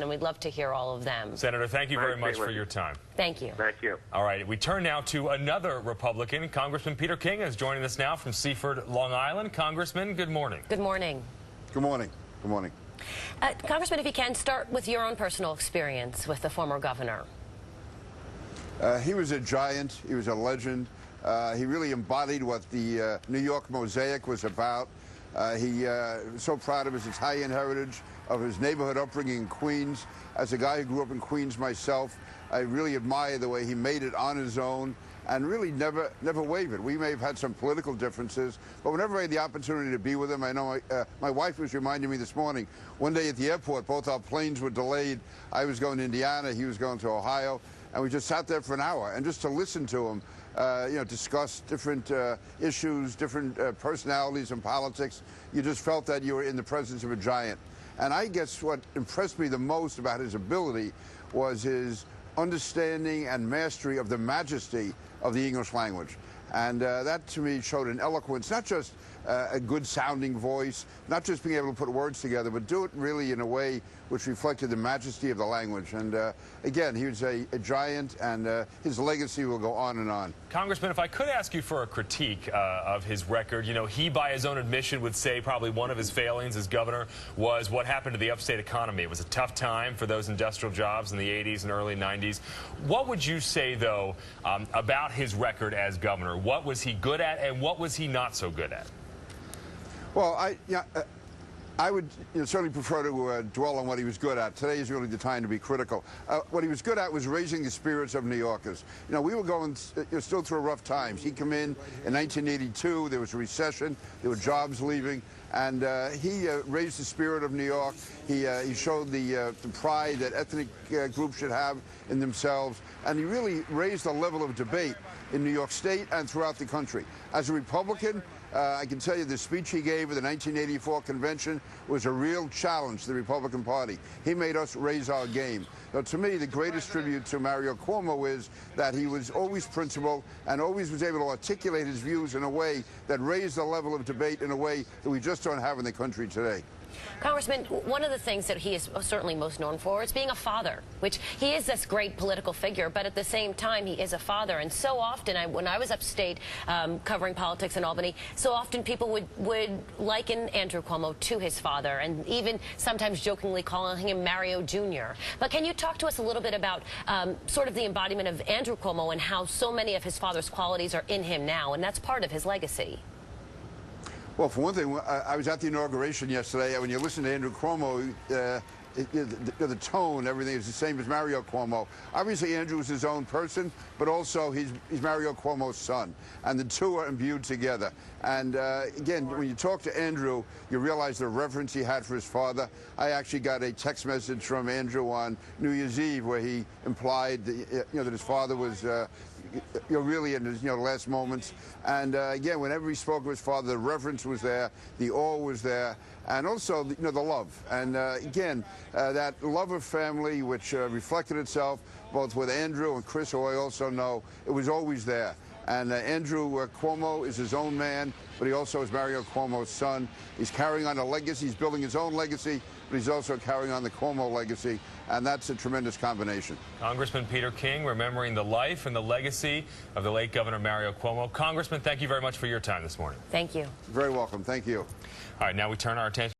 and we'd love to hear all of them. Senator, thank you very much for your time. Thank you. Thank you. All right, we turn now to another Republican. Congressman Peter King is joining us now from Seaford, Long Island. Congressman, good morning. Good morning. Good morning. Good morning. Congressman, if you can, start with your own personal experience with the former governor. He was a giant. He was a legend. He really embodied what the New York mosaic was about. He was so proud of his Italian heritage, of his neighborhood upbringing in Queens. As a guy who grew up in Queens myself, I really admire the way he made it on his own and really never wavered. We may have had some political differences, but whenever I had the opportunity to be with him, I know my wife was reminding me this morning, one day at the airport, both our planes were delayed. I was going to Indiana, he was going to Ohio, and we just sat there for an hour. And just to listen to him, discuss different issues, different personalities and politics, you just felt that you were in the presence of a giant. And I guess what impressed me the most about his ability was his understanding and mastery of the majesty of the English language. And that, to me, showed an eloquence, not just a good-sounding voice, not just being able to put words together, but do it really in a way which reflected the majesty of the language. And again, he was a giant, and his legacy will go on and on. Congressman, if I could ask you for a critique of his record, you know, he, by his own admission, would say probably one of his failings as governor was what happened to the upstate economy. It was a tough time for those industrial jobs in the 80s and early 90s. What would you say, though, about his record as governor? What was he good at, and what was he not so good at? Well, I would certainly prefer to dwell on what he was good at. Today is really the time to be critical. What he was good at was raising the spirits of New Yorkers. You know, we were going still through rough times. He came in 1982. There was a recession. There were jobs leaving. And he raised the spirit of New York. He showed the pride that ethnic groups should have in themselves. And he really raised the level of debate in New York State and throughout the country. As a Republican, I can tell you the speech he gave at the 1984 convention was a real challenge to the Republican Party. He made us raise our game. So to me, the greatest tribute to Mario Cuomo is that he was always principled and always was able to articulate his views in a way that raised the level of debate in a way that we just don't have in the country today. Congressman, one of the things that he is certainly most known for is being a father, which he is this great political figure, but at the same time, he is a father. And so often, when I was upstate covering politics in Albany, so often people would liken Andrew Cuomo to his father, and even sometimes jokingly calling him Mario Jr. But can you talk to us a little bit about sort of the embodiment of Andrew Cuomo and how so many of his father's qualities are in him now, and that's part of his legacy? Well, for one thing, I was at the inauguration yesterday. When you listen to Andrew Cuomo, the tone, everything is the same as Mario Cuomo. Obviously, Andrew is his own person, but also he's Mario Cuomo's son. And the two are imbued together. And again, when you talk to Andrew, you realize the reverence he had for his father. I actually got a text message from Andrew on New Year's Eve where he implied that, that his father was really in his last moments. And again, whenever he spoke of his father, the reverence was there, the awe was there, and also the love. And again, that love of family, which reflected itself both with Andrew and Chris, who I also know, it was always there. And Andrew Cuomo is his own man, but he also is Mario Cuomo's son. He's carrying on a legacy. He's building his own legacy, but he's also carrying on the Cuomo legacy, and that's a tremendous combination. Congressman Peter King, remembering the life and the legacy of the late Governor Mario Cuomo. Congressman, thank you very much for your time this morning. Thank you. Very welcome. Thank you. All right, now we turn our attention